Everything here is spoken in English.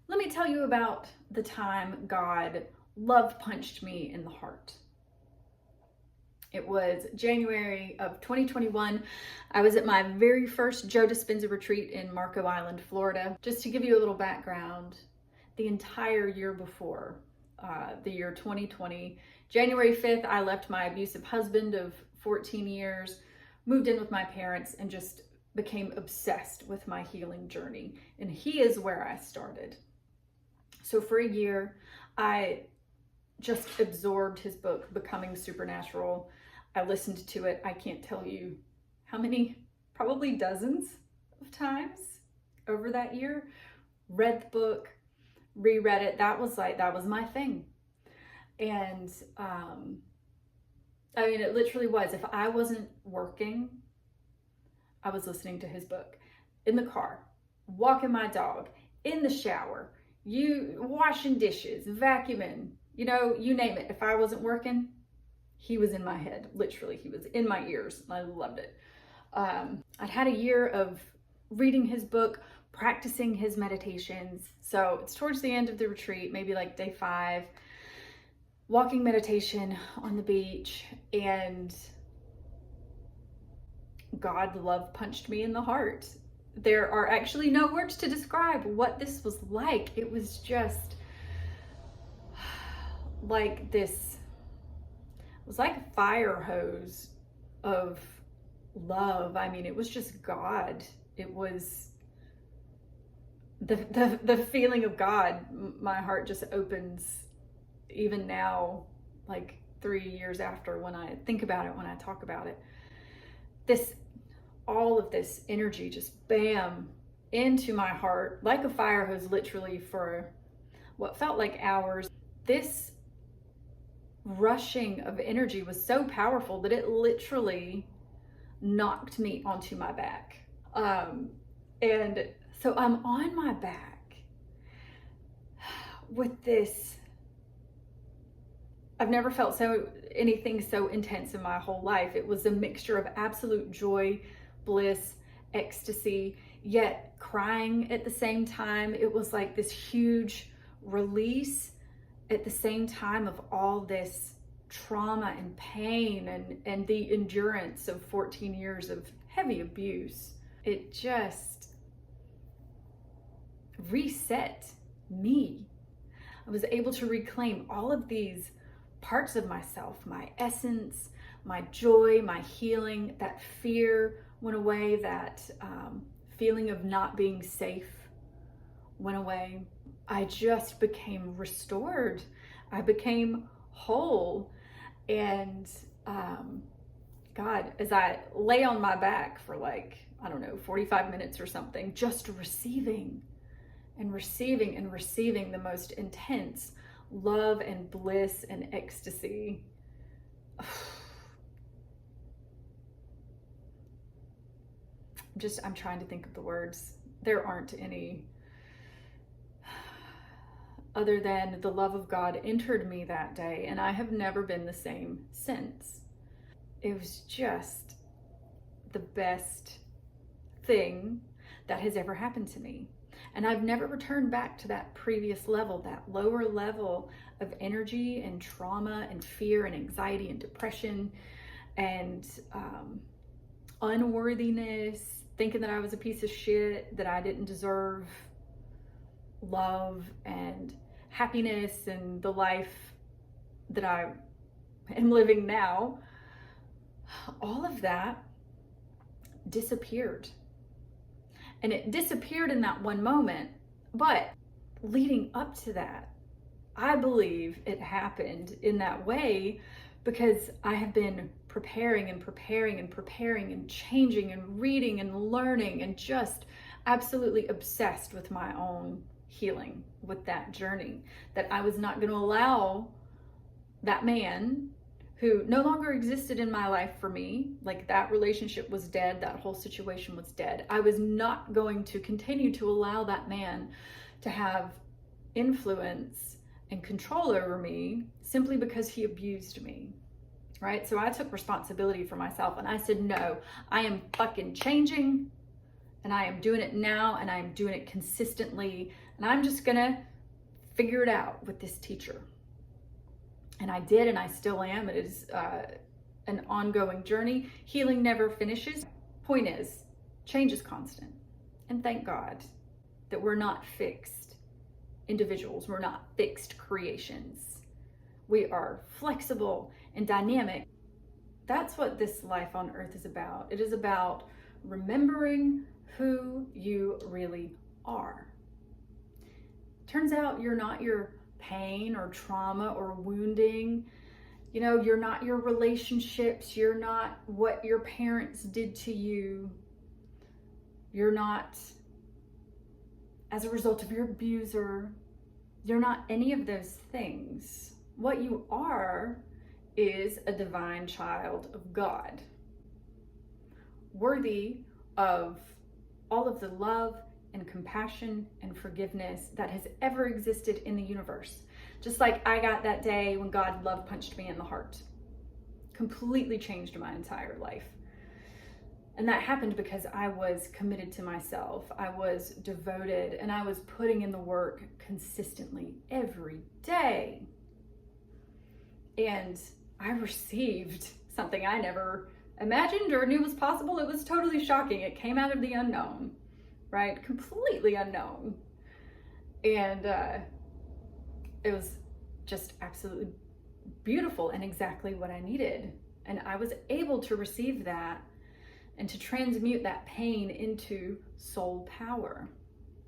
Let me tell you about the time God love punched me in the heart. It was January of 2021. I was at my very first Joe Dispenza retreat in Marco Island, Florida. Just to give you a little background, the entire year before, the year 2020, January 5th, I left my abusive husband of 14 years, moved in with my parents, and just became obsessed with my healing journey. And he is where I started. So for a year, I just absorbed his book, Becoming Supernatural. I listened to it, I can't tell you how many, probably dozens of times over that year. Read the book, reread it. That was my thing. And I mean, it literally was. If I wasn't working, I was listening to his book in the car, walking my dog, in the shower, washing dishes, vacuuming, you name it. If I wasn't working, he was in my head. Literally, he was in my ears. I loved it. I'd had a year of reading his book, practicing his meditations. So it's towards the end of the retreat, maybe like day 5, walking meditation on the beach, and God love punched me in the heart. There are actually no words to describe what this was like. It was just like this, it was like a fire hose of love. I mean, it was just God. It was the feeling of God. My heart just opens even now, like 3 years after, when I think about it, when I talk about it. All of this energy just bam into my heart like a fire hose, literally, for what felt like hours. This rushing of energy was so powerful that it literally knocked me onto my back. And so I'm on my back with this. I've never felt anything so intense in my whole life. It was a mixture of absolute joy, bliss, ecstasy, yet crying at the same time. It was like this huge release at the same time of all this trauma and pain and the endurance of 14 years of heavy abuse. It just reset me. I was able to reclaim all of these parts of myself, my essence, my joy, my healing. That fear went away. That feeling of not being safe went away. I just became restored. I became whole. And God, as I lay on my back for 45 minutes or something, just receiving and receiving and receiving the most intense love and bliss and ecstasy. I'm trying to think of the words. There aren't any, other than the love of God entered me that day, and I have never been the same since. It was just the best thing that has ever happened to me. And I've never returned back to that previous level, that lower level of energy and trauma and fear and anxiety and depression and unworthiness, thinking that I was a piece of shit, that I didn't deserve love and happiness and the life that I am living now. All of that disappeared. And it disappeared in that one moment, but leading up to that, I believe it happened in that way because I have been preparing and preparing and preparing and changing and reading and learning and just absolutely obsessed with my own healing, with that journey, that I was not going to allow that man who no longer existed in my life for me, like that relationship was dead, that whole situation was dead. I was not going to continue to allow that man to have influence and control over me simply because he abused me, right? So I took responsibility for myself and I said, no, I am fucking changing And I am doing it now, and I am doing it consistently. And I'm just gonna figure it out with this teacher. And I did, and I still am. It is an ongoing journey. Healing never finishes. Point is, change is constant. And thank God that we're not fixed individuals. We're not fixed creations. We are flexible and dynamic. That's what this life on earth is about. It is about remembering who you really are. Turns out you're not your pain or trauma or wounding. You know, you're not your relationships. You're not what your parents did to you. You're not as a result of your abuser. You're not any of those things. What you are is a divine child of God, worthy of all of the love and compassion and forgiveness that has ever existed in the universe. Just like I got that day when God love punched me in the heart. Completely changed my entire life. And that happened because I was committed to myself. I was devoted, and I was putting in the work consistently every day. And I received something I never imagined or knew was possible. It was totally shocking. It came out of the unknown, right? Completely unknown. And it was just absolutely beautiful and exactly what I needed. And I was able to receive that and to transmute that pain into soul power.